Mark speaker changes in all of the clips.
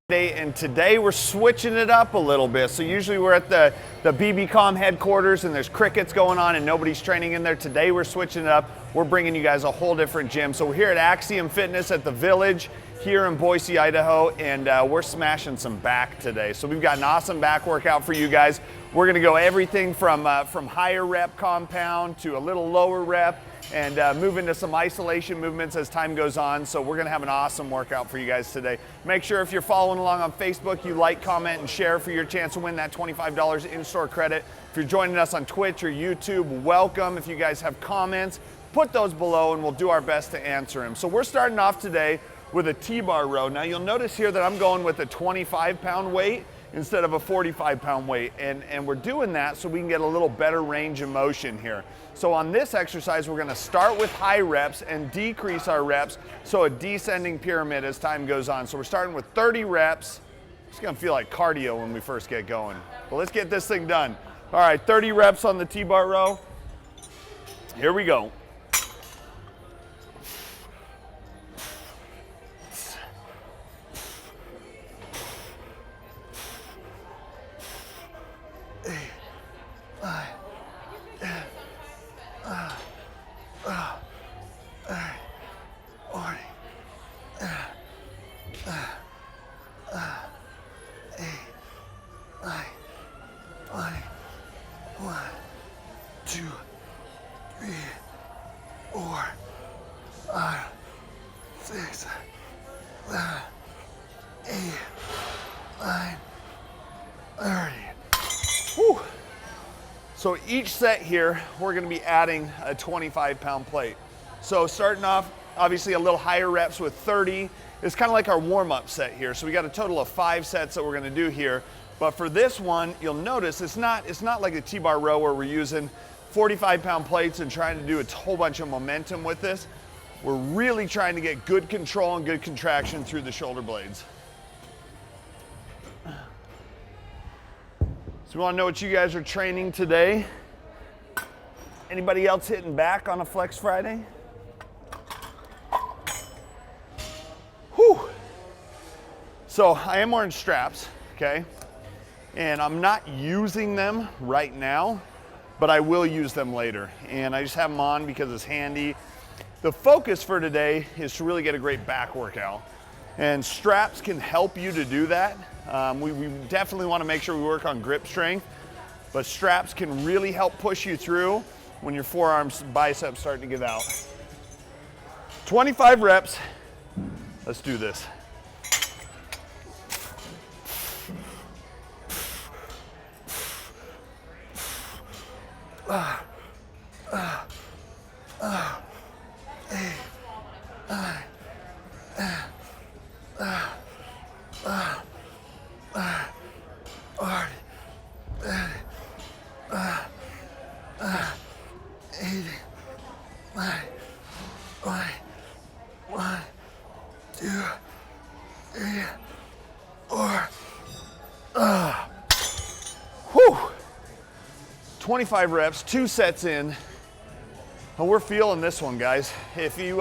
Speaker 1: And today we're switching it up a little bit. So usually we're at the BB.com headquarters and there's crickets going on and nobody's training in there. Today we're switching it up. We're bringing you guys a whole different gym. So we're here at Axiom Fitness at the Village here in Boise, Idaho, and we're smashing some back today. So we've got an awesome back workout for you guys. We're gonna go everything from higher rep compound to a little lower rep, and move into some isolation movements as time goes on. So we're gonna have an awesome workout for you guys today. Make sure if you're following along on Facebook, you like, comment, and share for your chance to win that $25 in-store credit. If you're joining us on Twitch or YouTube, welcome. If you guys have comments, put those below and we'll do our best to answer them. So we're starting off today with a TBar row. Now you'll notice here that I'm going with a 25-pound weight instead of a 45-pound weight, and we're doing that so we can get a little better range of motion here. So on this exercise, we're gonna start with high reps and decrease our reps, so a descending pyramid as time goes on. So we're starting with 30 reps. It's gonna feel like cardio when we first get going. But let's get this thing done. All right, 30 reps on the TBar row. Here we go. So each set here, we're gonna be adding a 25-pound plate. So starting off, obviously a little higher reps with 30. It's kind of like our warm-up set here. So we got a total of 5 sets that we're gonna do here. But for this one, you'll notice it's not like the TBar row where we're using 45-pound plates and trying to do a whole bunch of momentum with this. We're really trying to get good control and good contraction through the shoulder blades. So we want to know what you guys are training today. Anybody else hitting back on a Flex Friday? Whew. So I am wearing straps, okay? And I'm not using them right now, but I will use them later. And I just have them on because it's handy. The focus for today is to really get a great back workout. And straps can help you to do that. We definitely want to make sure we work on grip strength, but straps can really help push you through when your forearms, biceps start to give out. 25 reps. Let's do this. Whew. 25 reps, 2 sets in. And we're feeling this one, guys. If you've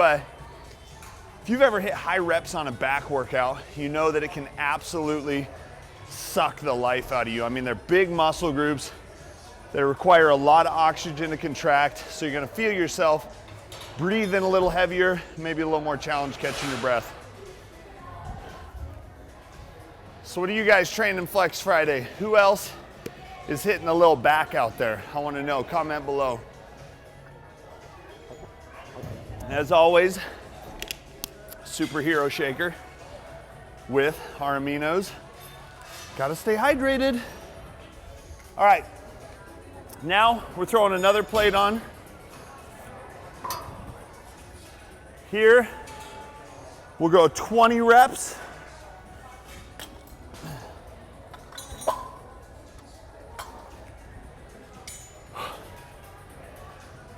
Speaker 1: ever hit high reps on a back workout, you know that it can absolutely suck the life out of you. I mean, they're big muscle groups. They require a lot of oxygen to contract, so you're gonna feel yourself breathing a little heavier, maybe a little more challenge catching your breath. So what are you guys training Flex Friday? Who else is hitting a little back out there? I wanna know, comment below. As always, superhero shaker with our aminos. Gotta stay hydrated. All right, now we're throwing another plate on. Here, we'll go 20 reps.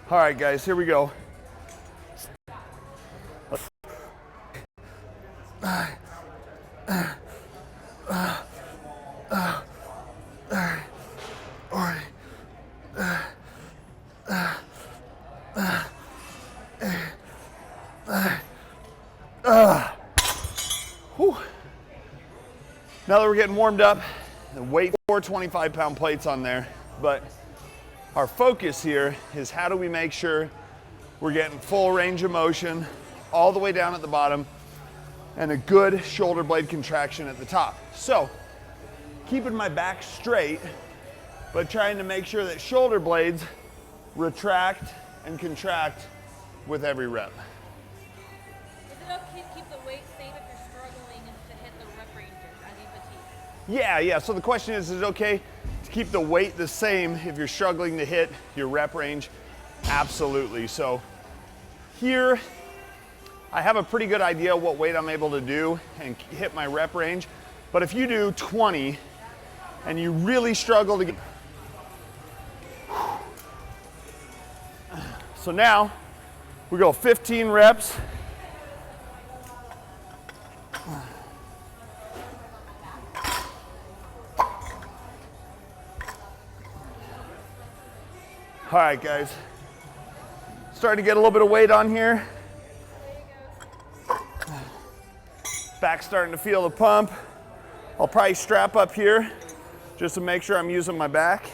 Speaker 1: All right, guys, here we go. Now that we're getting warmed up, the weight 4 25-pound plates on there, but our focus here is how do we make sure we're getting full range of motion all the way down at the bottom and a good shoulder blade contraction at the top. So keeping my back straight, but trying to make sure that shoulder blades retract and contract with every rep.
Speaker 2: Is it okay to keep the weight same if you're struggling to hit the rep ranges as you fatigue?
Speaker 1: Yeah. So the question is it okay to keep the weight the same if you're struggling to hit your rep range? Absolutely. So here, I have a pretty good idea what weight I'm able to do and hit my rep range. But if you do 20 and you really struggle to get, so now we go 15 reps. All right, guys. Starting to get a little bit of weight on here. Back starting to feel the pump. I'll probably strap up here just to make sure I'm using my back.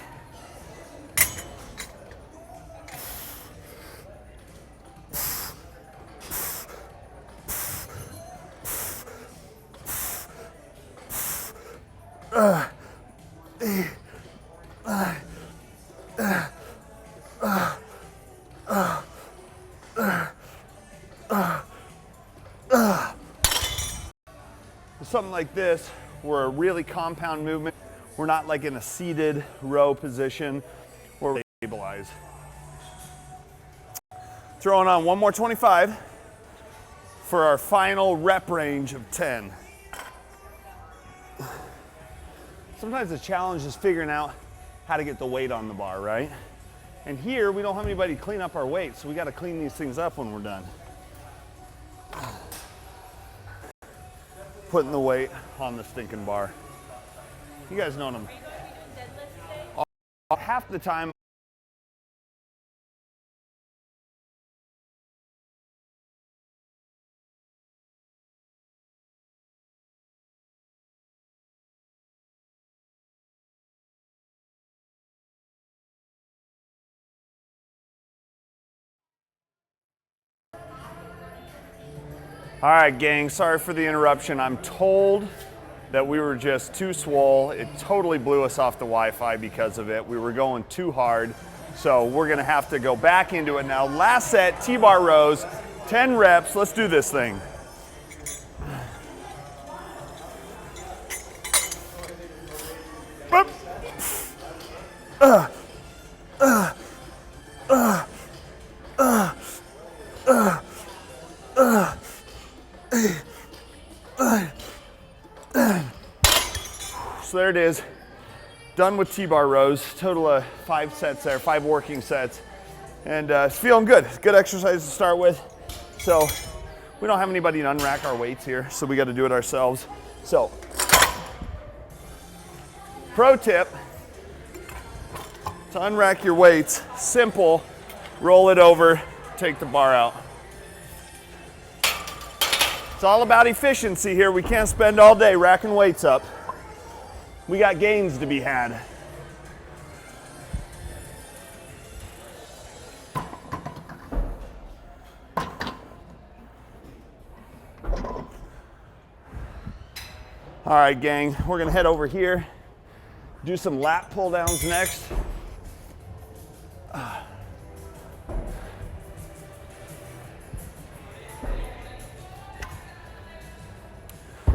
Speaker 1: Something like this, we're a really compound movement. We're not like in a seated row position or stabilize. Throwing on one more 25 for our final rep range of 10. Sometimes the challenge is figuring out how to get the weight on the bar, right? And here we don't have anybody to clean up our weight, so we got to clean these things up when we're done. Putting the weight on the stinking bar. You guys know what I'm.
Speaker 2: Are you going to be doing deadlifts today?
Speaker 1: Half the time. All right, gang, sorry for the interruption. I'm told that we were just too swole. It totally blew us off the Wi-Fi because of it. We were going too hard. So we're gonna have to go back into it now. Last set, T-bar rows, 10 reps. Let's do this thing. So there it is, done with T-bar rows. Total of 5 sets there, 5 working sets. And it's feeling good. Good exercise to start with. So we don't have anybody to unrack our weights here, so we got to do it ourselves. So, pro tip, to unrack your weights, simple, roll it over, take the bar out. It's all about efficiency here. We can't spend all day racking weights up. We got gains to be had. All right, gang, we're gonna head over here, do some lat pull downs next.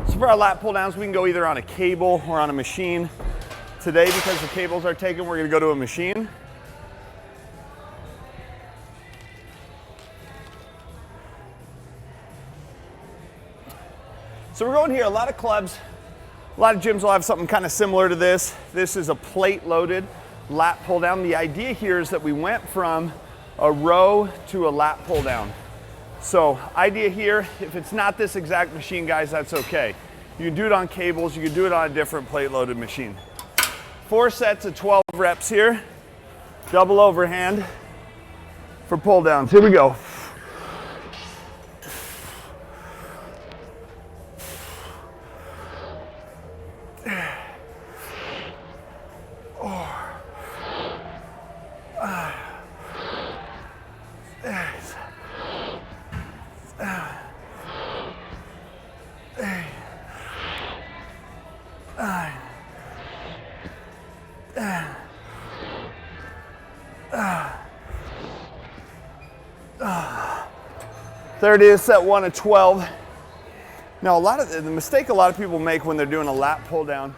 Speaker 1: So for our lat pull downs, we can go either on a cable or on a machine. Today, because the cables are taken, we're gonna go to a machine. So we're going here, a lot of clubs, a lot of gyms will have something kind of similar to this. This is a plate loaded lat pull down. The idea here is that we went from a row to a lat pull down. So idea here, if it's not this exact machine, guys, that's okay. You can do it on cables, you can do it on a different plate loaded machine. 4 sets of 12 reps here, double overhand for pull downs. Here we go. There it is, set 1 of 12. Now, the mistake a lot of people make when they're doing a lat pull down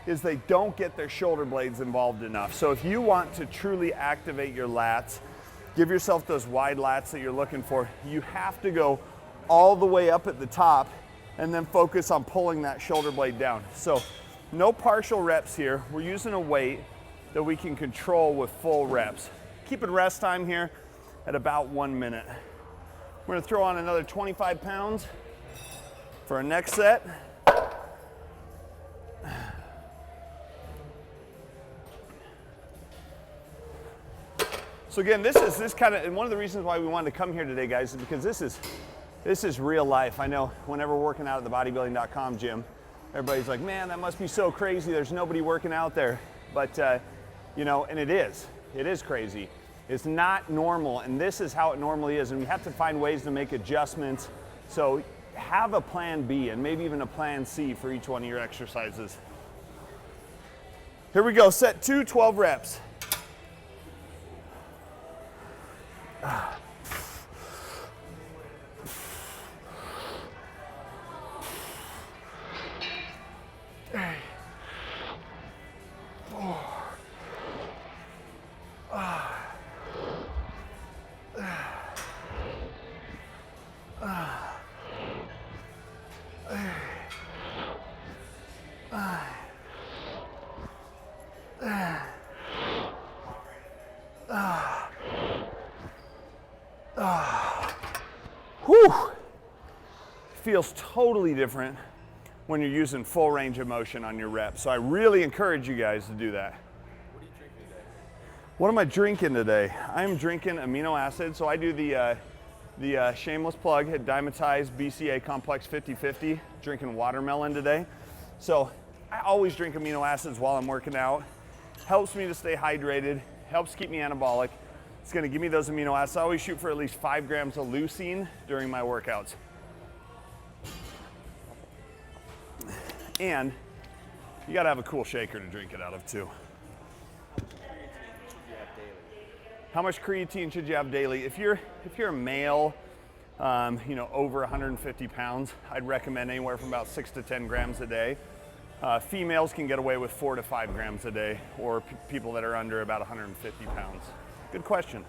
Speaker 1: is they don't get their shoulder blades involved enough. So if you want to truly activate your lats, give yourself those wide lats that you're looking for, you have to go all the way up at the top and then focus on pulling that shoulder blade down. So no partial reps here. We're using a weight that we can control with full reps. Keeping rest time here at about 1 minute. We're gonna throw on another 25 pounds for our next set. So again, this kind of, and one of the reasons why we wanted to come here today, guys, is because this is real life. I know whenever we're working out at the Bodybuilding.com gym, everybody's like, man, that must be so crazy. There's nobody working out there. But, you know, and it is crazy. It's not normal, and this is how it normally is, and we have to find ways to make adjustments. So have a plan B and maybe even a plan C for each one of your exercises. Here we go, set 2, 12 reps. Whew. Feels totally different when you're using full range of motion on your reps. So I really encourage you guys to do that.
Speaker 3: What are you drinking today?
Speaker 1: What am I drinking today? I'm drinking amino acids. So I do the shameless plug, dimetized BCA complex 50/50, drinking watermelon today. So I always drink amino acids while I'm working out. Helps me to stay hydrated, helps keep me anabolic. It's gonna give me those amino acids. I always shoot for at least 5 grams of leucine during my workouts. And you gotta have a cool shaker to drink it out of too. How much creatine should you have daily? If you're a male, you know, over 150 pounds, I'd recommend anywhere from about 6 to 10 grams a day. Females can get away with 4 to 5 grams a day, or people that are under about 150 pounds. Good question.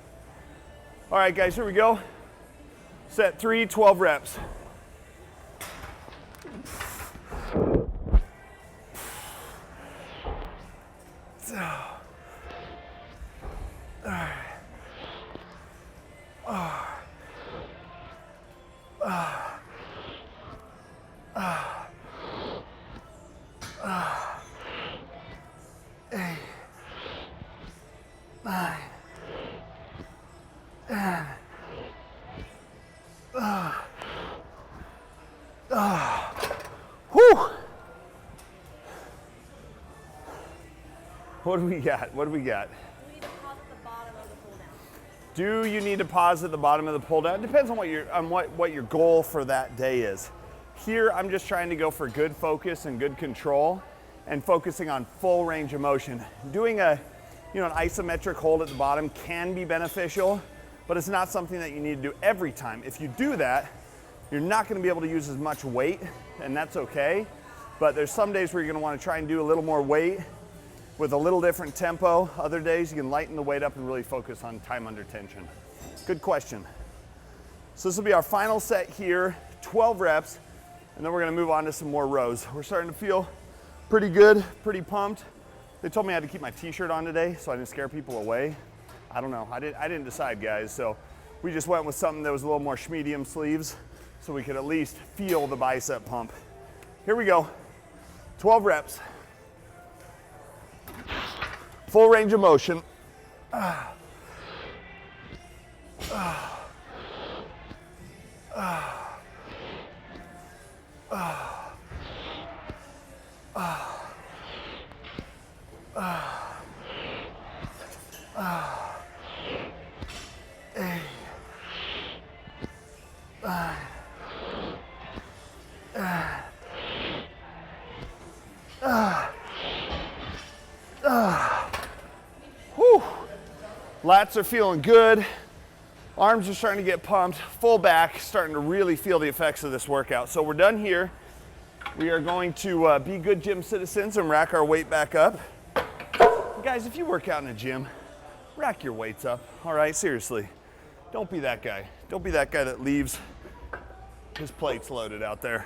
Speaker 1: All right, guys, here we go. Set 3, 12 reps. What do we got? What do we got?
Speaker 2: We need to pause at the bottom of the pull down.
Speaker 1: Do you need to pause at the bottom of the pull down? It depends on what your goal for that day is. Here, I'm just trying to go for good focus and good control and focusing on full range of motion. Doing an isometric hold at the bottom can be beneficial, but it's not something that you need to do every time. If you do that, you're not gonna be able to use as much weight, and that's okay. But there's some days where you're gonna wanna try and do a little more weight with a little different tempo. Other days you can lighten the weight up and really focus on time under tension. Good question. So this will be our final set here, 12 reps, and then we're gonna move on to some more rows. We're starting to feel pretty good, pretty pumped. They told me I had to keep my t-shirt on today so I didn't scare people away. I don't know, I didn't decide, guys. So we just went with something that was a little more medium sleeves so we could at least feel the bicep pump. Here we go, 12 reps. Full range of motion. Lats are feeling good. Arms are starting to get pumped. Full back, starting to really feel the effects of this workout. So we're done here. We are going to be good gym citizens and rack our weight back up. Guys, if you work out in a gym, rack your weights up, all right? Seriously, don't be that guy. Don't be that guy that leaves his plates loaded out there.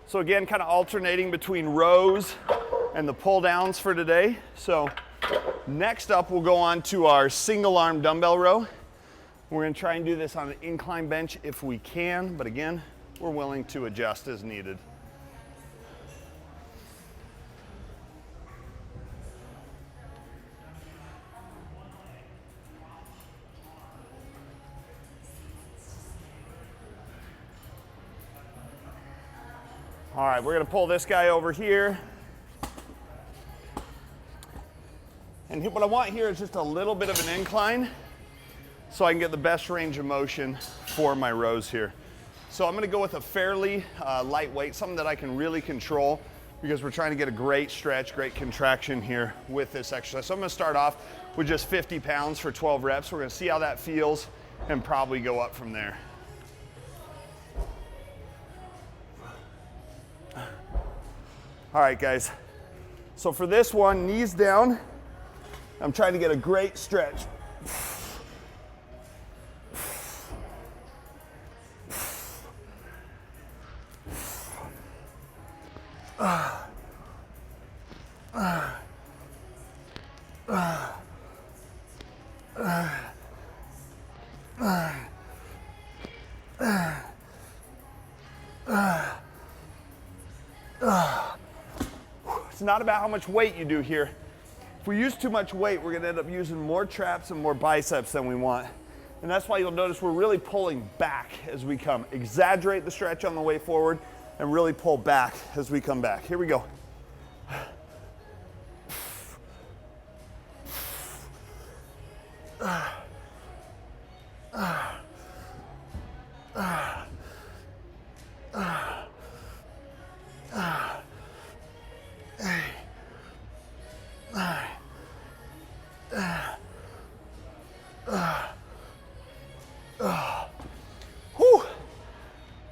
Speaker 1: So again, kind of alternating between rows and the pull downs for today. So next up, we'll go on to our single arm dumbbell row. We're gonna try and do this on an incline bench if we can, but again, we're willing to adjust as needed. All right, we're gonna pull this guy over here. And what I want here is just a little bit of an incline so I can get the best range of motion for my rows here. So I'm gonna go with a fairly lightweight, something that I can really control because we're trying to get a great stretch, great contraction here with this exercise. So I'm gonna start off with just 50 pounds for 12 reps. We're gonna see how that feels and probably go up from there. All right, guys. So for this one, knees down, I'm trying to get a great stretch. It's not about how much weight you do here. If we use too much weight, we're gonna end up using more traps and more biceps than we want. And that's why you'll notice we're really pulling back as we come. Exaggerate the stretch on the way forward and really pull back as we come back. Here we go.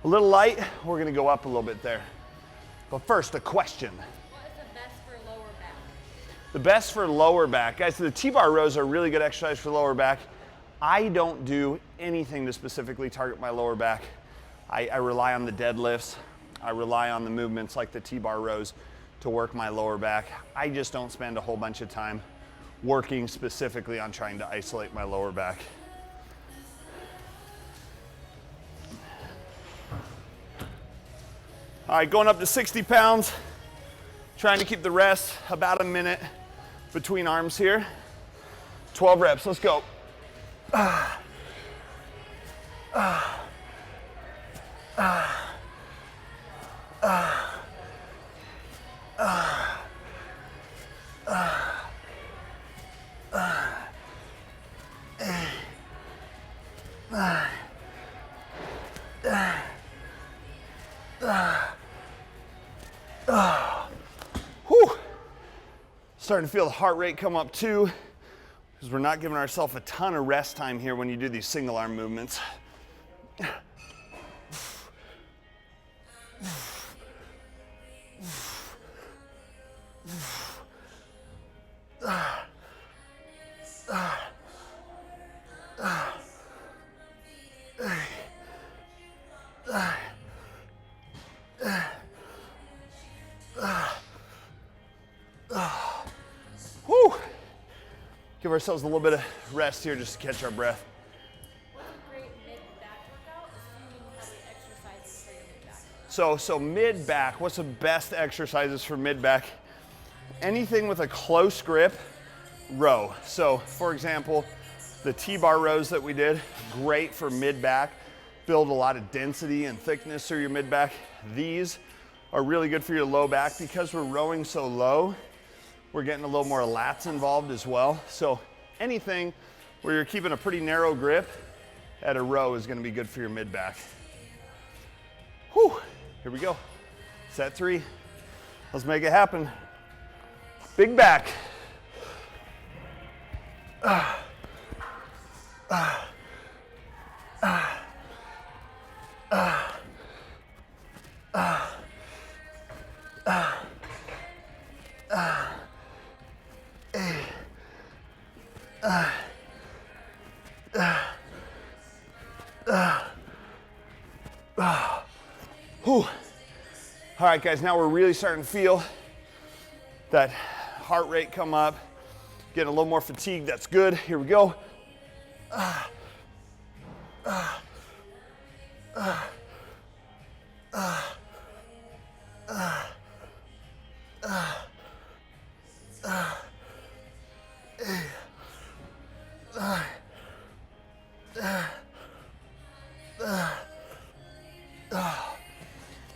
Speaker 1: A little light, we're gonna go up a little bit there. But first, a question.
Speaker 2: What is the best for lower back?
Speaker 1: The best for lower back. Guys, the T-bar rows are a really good exercise for lower back. I don't do anything to specifically target my lower back. I rely on the deadlifts. I rely on the movements like the T-bar rows to work my lower back. I just don't spend a whole bunch of time working specifically on trying to isolate my lower back. All right, going up to 60 pounds, trying to keep the rest about a minute between arms here. 12 reps, let's go. Whew. Starting to feel the heart rate come up too, because we're not giving ourselves a ton of rest time here when you do these single arm movements. Whew. Give ourselves a little bit of rest here just to catch our breath.
Speaker 2: What's a great mid-back workout, assuming heavy exercises for your mid-back?
Speaker 1: So mid-back, what's the best exercises for mid-back? Anything with a close grip row. So for example, the T-bar rows that we did, great for mid-back. Build a lot of density and thickness through your mid-back. These are really good for your low back because we're rowing so low. We're getting a little more lats involved as well. So anything where you're keeping a pretty narrow grip at a row is gonna be good for your mid-back. Whew, here we go. Set 3. Let's make it happen. Big back. Whew. All right, guys, now we're really starting to feel that heart rate come up, getting a little more fatigue. That's good. Here we go.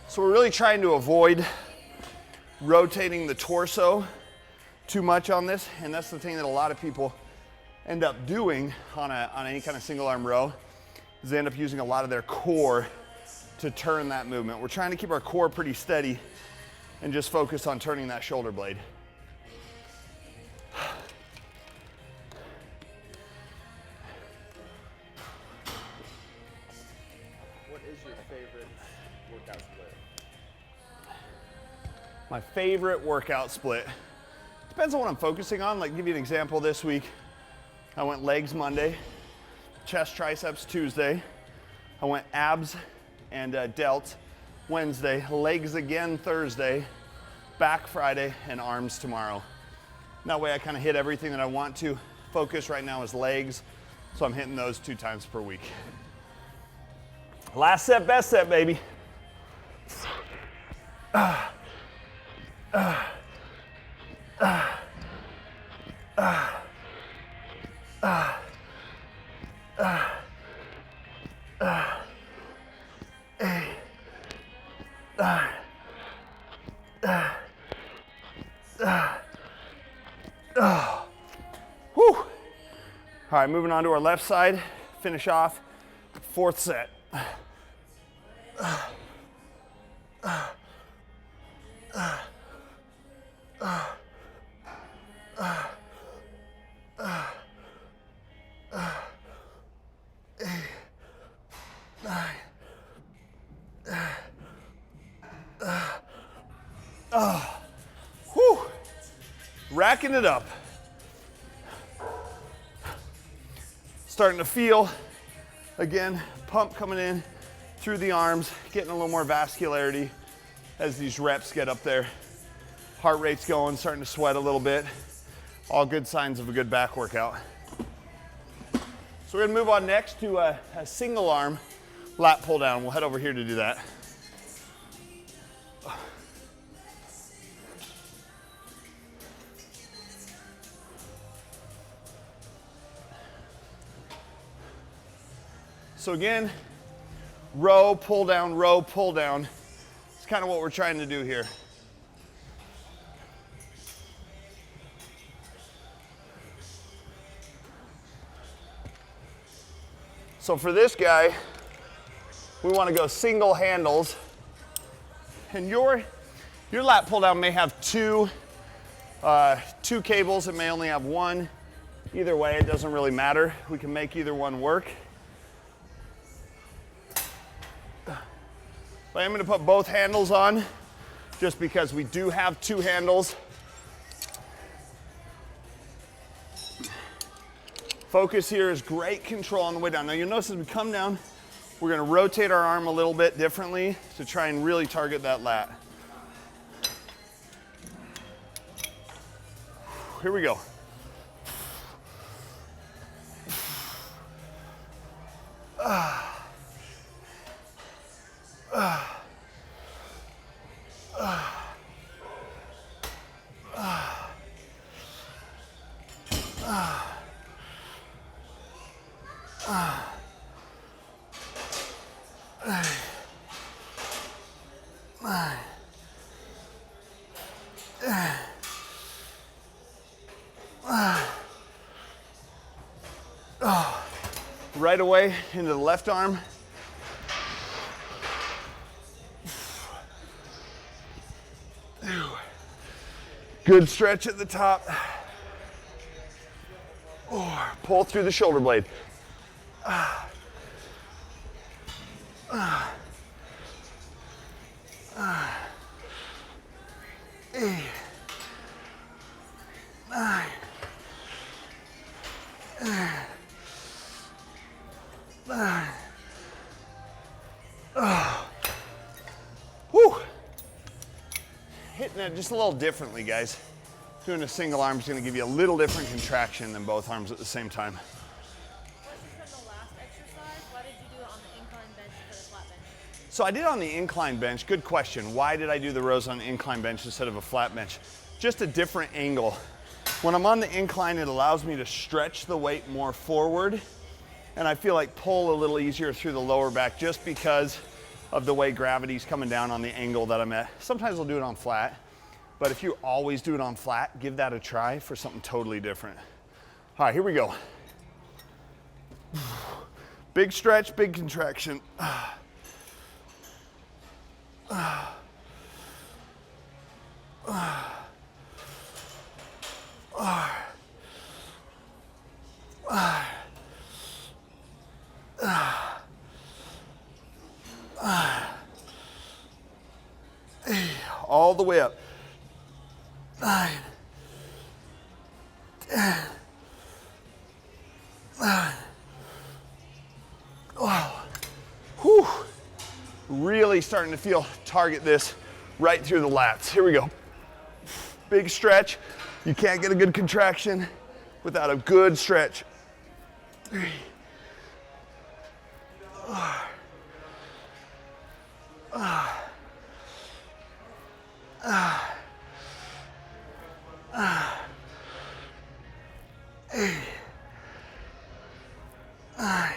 Speaker 1: So we're really trying to avoid rotating the torso too much on this, and that's the thing that a lot of people end up doing on any kind of single arm row, is they end up using a lot of their core to turn that movement. We're trying to keep our core pretty steady and just focus on turning that shoulder blade.
Speaker 3: What is your favorite workout split?
Speaker 1: My favorite workout split depends on what I'm focusing on. Like, give you an example, this week I went legs Monday, chest triceps Tuesday, I went abs and delts Wednesday, legs again Thursday, back Friday, and arms tomorrow. That way I kind of hit everything that I want to. Focus right now is legs, so I'm hitting those 2 times per week. Last set, best set, baby. Whew. All right, moving on to our left side. Finish off 4th set. Whew. Racking it up. Starting to feel, again, pump coming in through the arms, getting a little more vascularity as these reps get up there. Heart rate's going, starting to sweat a little bit. All good signs of a good back workout. So we're gonna move on next to a single arm lat pull down. We'll head over here to do that. So again, row, pull down, row, pull down. It's kind of what we're trying to do here. So for this guy, we want to go single handles. And your lat pull down may have two cables. It may only have one. Either way, it doesn't really matter. We can make either one work. But I'm going to put both handles on just because we do have 2 handles. Focus here is great control on the way down. Now you'll notice as we come down, we're going to rotate our arm a little bit differently to try and really target that lat. Here we go. Right away into the left arm. Good stretch at the top. Pull through the shoulder blade. 8, 9, 9. Whew. Hitting it just a little differently, guys. Doing a single arm is going to give you a little different contraction than both arms at the same time.
Speaker 2: Question from the last exercise, why did you do it on the incline bench instead of flat bench?
Speaker 1: So I did it on the incline bench. Good question. Why did I do the rows on the incline bench instead of a flat bench? Just a different angle. When I'm on the incline, it allows me to stretch the weight more forward, and I feel like pull a little easier through the lower back just because of the way gravity's coming down on the angle that I'm at. Sometimes I'll do it on flat, but if you always do it on flat, give that a try for something totally different. All right, here we go. Big stretch, big contraction. All the way up. 9, 10, 9. Wow. Whew. Really starting to feel, target this right through the lats. Here we go. Big stretch. You can't get a good contraction without a good stretch. 3, 4, 8, 9,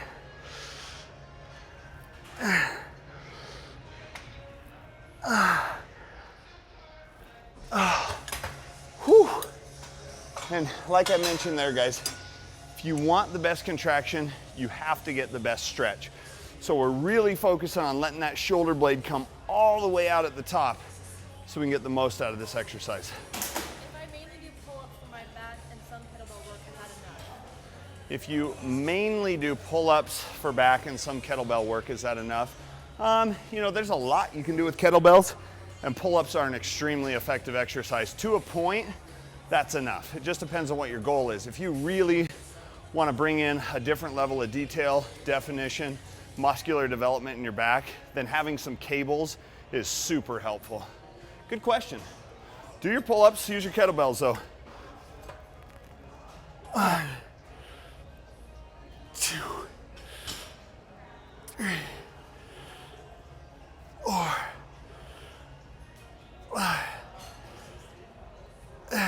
Speaker 1: 10. Whew. And like I mentioned there, guys, if you want the best contraction, you have to get the best stretch. So we're really focusing on letting that shoulder blade come all the way out at the top so we can get the most out of this exercise.
Speaker 2: If I mainly do pull-ups for my back and some kettlebell work, is that enough?
Speaker 1: If you mainly do pull-ups for back and some kettlebell work, is that enough? You know, there's a lot you can do with kettlebells, and pull-ups are an extremely effective exercise. To a point, that's enough. It just depends on what your goal is. If you really want to bring in a different level of detail, definition, muscular development in your back, then having some cables is super helpful. Good question. Do your pull-ups, use your kettlebells though. 1, 2, 3, 4, 5, 8,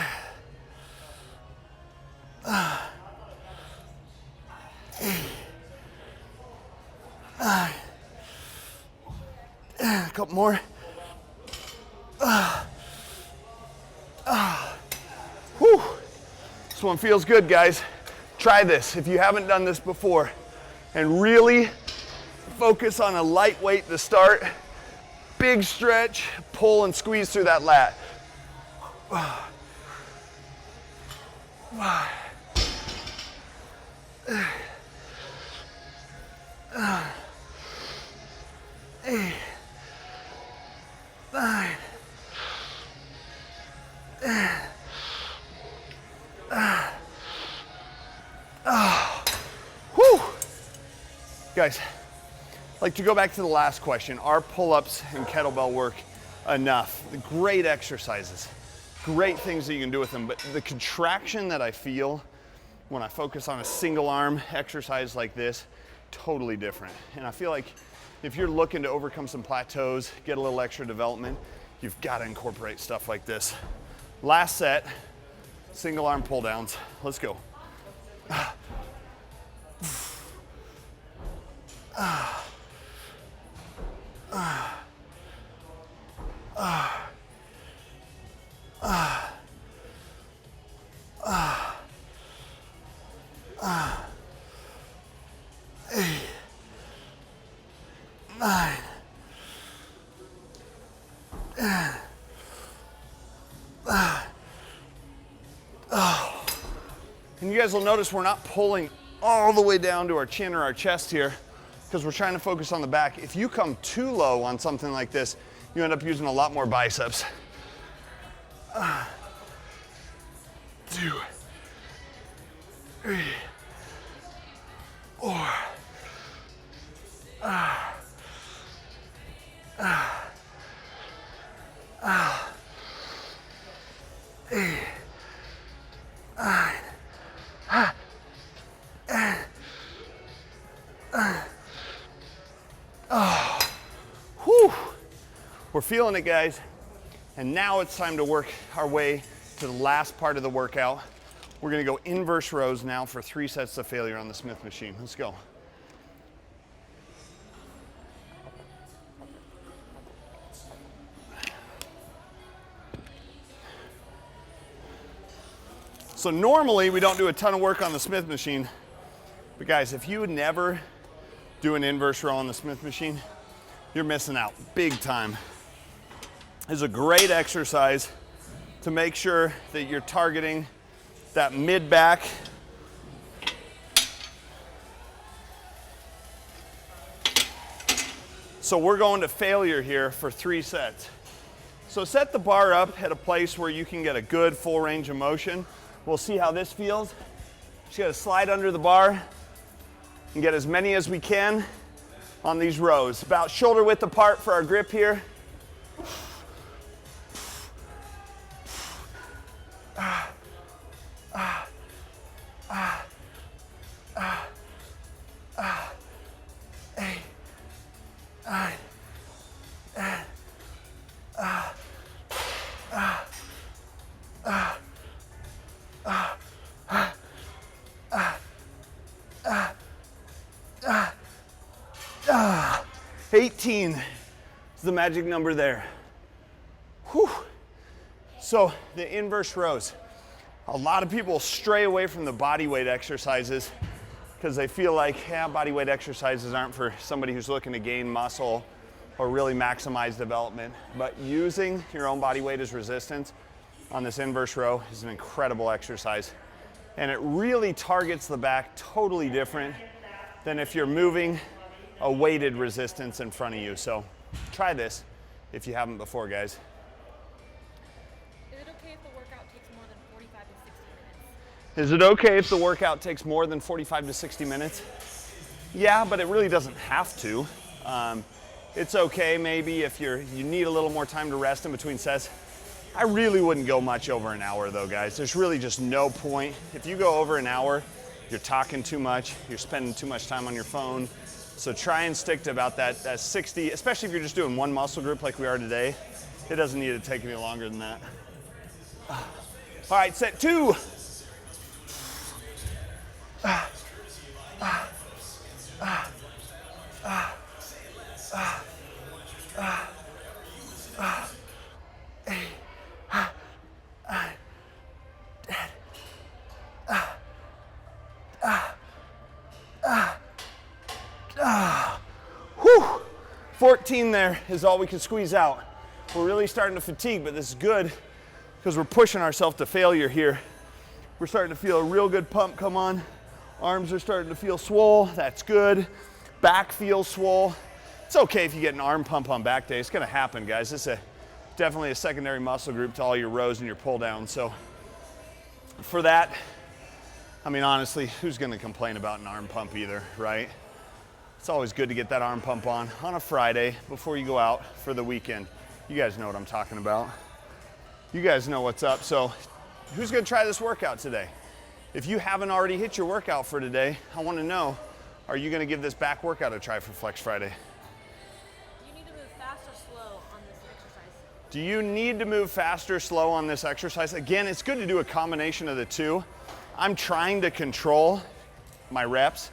Speaker 1: 9, 10. A couple more. Whew. This one feels good, guys. Try this if you haven't done this before, and really focus on a light weight to start. Big stretch, pull and squeeze through that lat. 5, 8, 9, 10. Whew. Guys, like to go back to the last question, are pull-ups and kettlebell work enough? Great exercises, great things that you can do with them, but the contraction that I feel when I focus on a single arm exercise like this, totally different. And I feel like if you're looking to overcome some plateaus, get a little extra development, you've got to incorporate stuff like this. Last set, single arm pull downs. Let's go. And you guys will notice we're not pulling all the way down to our chin or our chest here because we're trying to focus on the back. If you come too low on something like this, you end up using a lot more biceps. 2, 3, 4. 8, 9, 10. Whew. We're feeling it, guys. And now it's time to work our way to the last part of the workout. We're gonna go inverse rows now for 3 sets to failure on the Smith machine. Let's go. So normally we don't do a ton of work on the Smith machine, but guys, if you never do an inverse row on the Smith machine, you're missing out big time. It's a great exercise to make sure that you're targeting that mid back. So we're going to failure here for 3 sets. So set the bar up at a place where you can get a good full range of motion. We'll see how this feels. Just gotta slide under the bar and get as many as we can on these rows. About shoulder width apart for our grip here. Ah, 18 is the magic number there. Whew. So the inverse rows. A lot of people stray away from the body weight exercises because they feel like, yeah, body weight exercises aren't for somebody who's looking to gain muscle or really maximize development. But using your own body weight as resistance on this inverse row is an incredible exercise. And it really targets the back totally different than if you're moving a weighted resistance in front of you. So try this if you haven't before, guys.
Speaker 2: Is it okay if the workout takes more than 45 to 60 minutes?
Speaker 1: Is it okay if the workout takes more than 45 to 60 minutes? Yeah, but it really doesn't have to. It's okay maybe if you need a little more time to rest in between sets. I really wouldn't go much over an hour though, guys. There's really just no point. If you go over an hour, you're talking too much, you're spending too much time on your phone. So try and stick to about that 60, especially if you're just doing one muscle group like we are today. It doesn't need to take any longer than that. All right, set 2. Whew. 14 there is all we can squeeze out. We're really starting to fatigue, but this is good because we're pushing ourselves to failure here. We're starting to feel a real good pump come on. Arms are starting to feel swole. That's good. Back feels swole. It's okay if you get an arm pump on back day. It's gonna happen, guys. It's definitely a secondary muscle group to all your rows and your pull downs. So for that, I mean, honestly, who's gonna complain about an arm pump either, right? It's always good to get that arm pump on a Friday before you go out for the weekend. You guys know what I'm talking about. You guys know what's up. So who's gonna try this workout today? If you haven't already hit your workout for today, I wanna know, are you gonna give this back workout a try for Flex Friday?
Speaker 2: You need to move fast or slow on this exercise.
Speaker 1: Do you need to move fast or slow on this exercise? Again, it's good to do a combination of the two. I'm trying to control my reps,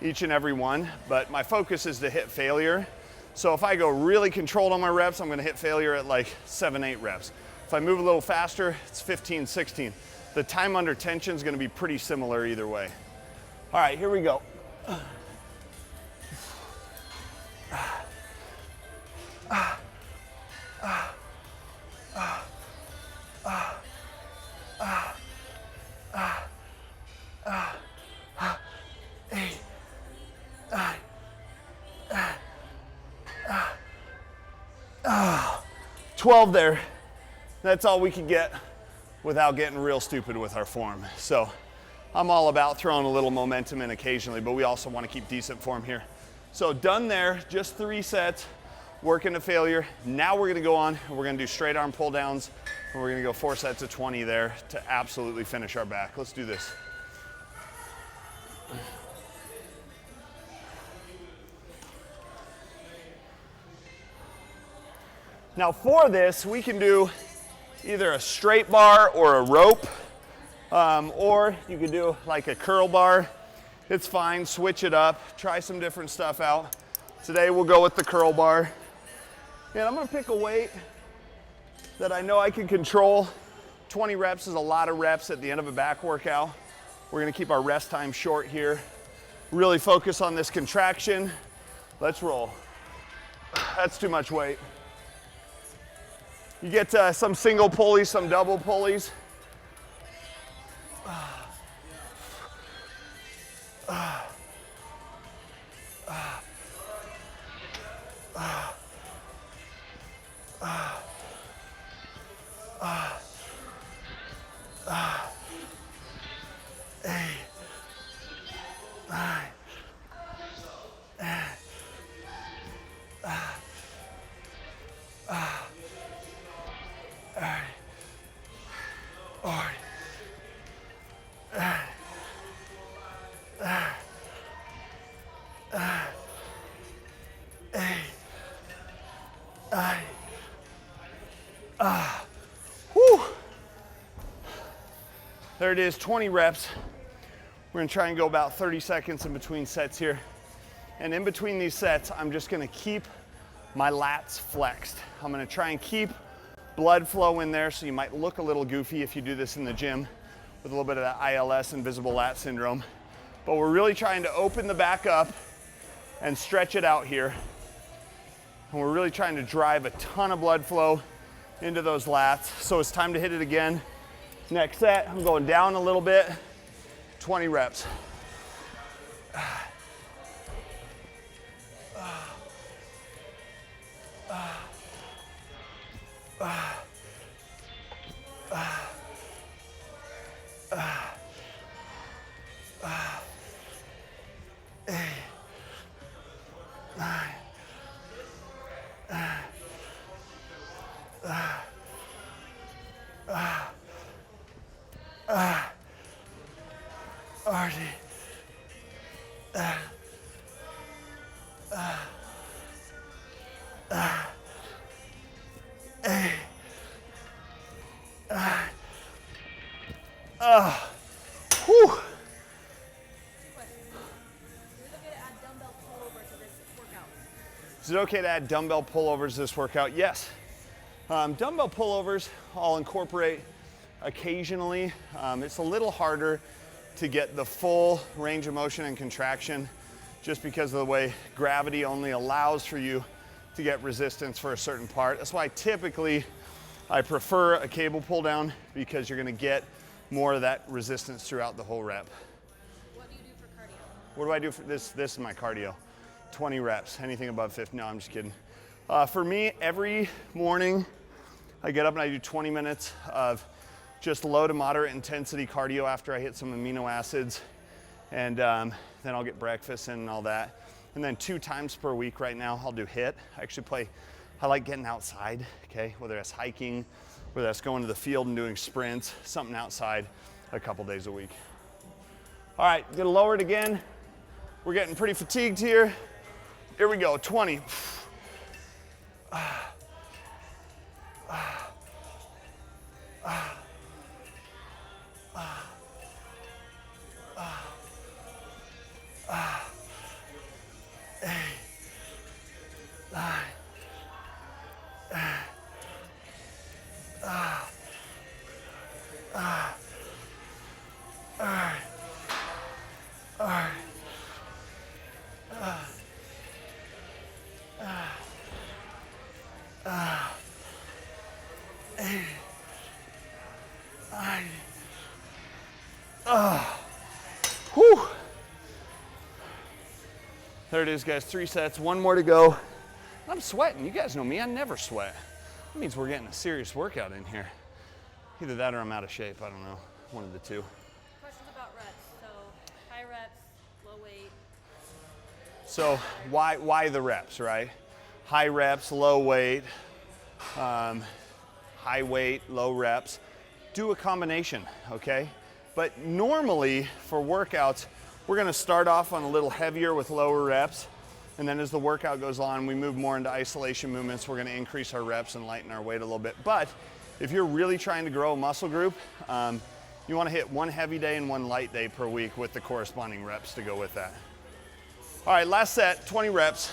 Speaker 1: each and every one, but my focus is to hit failure. So if I go really controlled on my reps, I'm gonna hit failure at like 7, 8 reps. If I move a little faster, it's 15, 16. The time under tension is gonna be pretty similar either way. All right, here we go. 12 there. That's all we can get without getting real stupid with our form. So I'm all about throwing a little momentum in occasionally, but we also want to keep decent form here. So done there, just 3 sets, working to failure. Now we're gonna go on and we're gonna do straight arm pull downs, and we're gonna go 4 sets of 20 there to absolutely finish our back. Let's do this. Now for this, we can do either a straight bar or a rope, or you could do like a curl bar. It's fine, switch it up, try some different stuff out. Today we'll go with the curl bar. And I'm gonna pick a weight that I know I can control. 20 reps is a lot of reps at the end of a back workout. We're gonna keep our rest time short here. Really focus on this contraction. Let's roll. That's too much weight. You get some single pulleys, some double pulleys. There it is, 20 reps. We're gonna try and go about 30 seconds in between sets here. And in between these sets, I'm just gonna keep my lats flexed. I'm gonna try and keep blood flow in there, so you might look a little goofy if you do this in the gym with a little bit of that ILS, invisible lat syndrome. But we're really trying to open the back up and stretch it out here. And we're really trying to drive a ton of blood flow into those lats. So it's time to hit it again. Next set, I'm going down a little bit, 20 reps. Whew. Is it okay to add dumbbell pullovers to this workout? Yes. Dumbbell pullovers I'll incorporate occasionally. It's a little harder to get the full range of motion and contraction just because of the way gravity only allows for you to get resistance for a certain part. That's why typically I prefer a cable pull down, because you're gonna get more of that resistance throughout the whole rep.
Speaker 2: What do you do for cardio?
Speaker 1: What do I do for this? This is my cardio. 20 reps, anything above 50, no, I'm just kidding. For me, every morning I get up and I do 20 minutes of just low to moderate intensity cardio after I hit some amino acids, and then I'll get breakfast and all that. And then 2 times per week right now, I'll do HIIT. I like getting outside, okay? Whether that's hiking, whether that's going to the field and doing sprints, something outside a couple days a week. All right, gonna lower it again. We're getting pretty fatigued here. Here we go, 20. Whew. There it is, guys, 3 sets, 1 more to go. I'm sweating, you guys know me, I never sweat. That means we're getting a serious workout in here. Either that or I'm out of shape, I don't know, one of the two.
Speaker 2: Questions about reps. So high reps, low weight.
Speaker 1: So why the reps, right? High reps, low weight, high weight, low reps. Do a combination, okay? But normally for workouts, we're gonna start off on a little heavier with lower reps, and then as the workout goes on, we move more into isolation movements. We're gonna increase our reps and lighten our weight a little bit. But if you're really trying to grow a muscle group, you wanna hit one heavy day and one light day per week with the corresponding reps to go with that. All right, last set, 20 reps.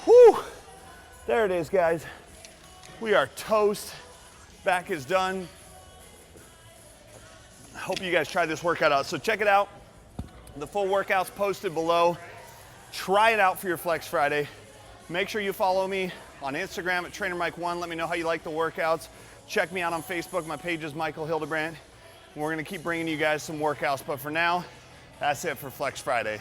Speaker 1: Whew. There it is, guys. We are toast. Back is done. I hope you guys try this workout out. So check it out. The full workout's posted below. Try it out for your Flex Friday. Make sure you follow me on Instagram at TrainerMike1. Let me know how you like the workouts. Check me out on Facebook. My page is Michael Hildebrandt. We're gonna keep bringing you guys some workouts, but for now, that's it for Flex Friday.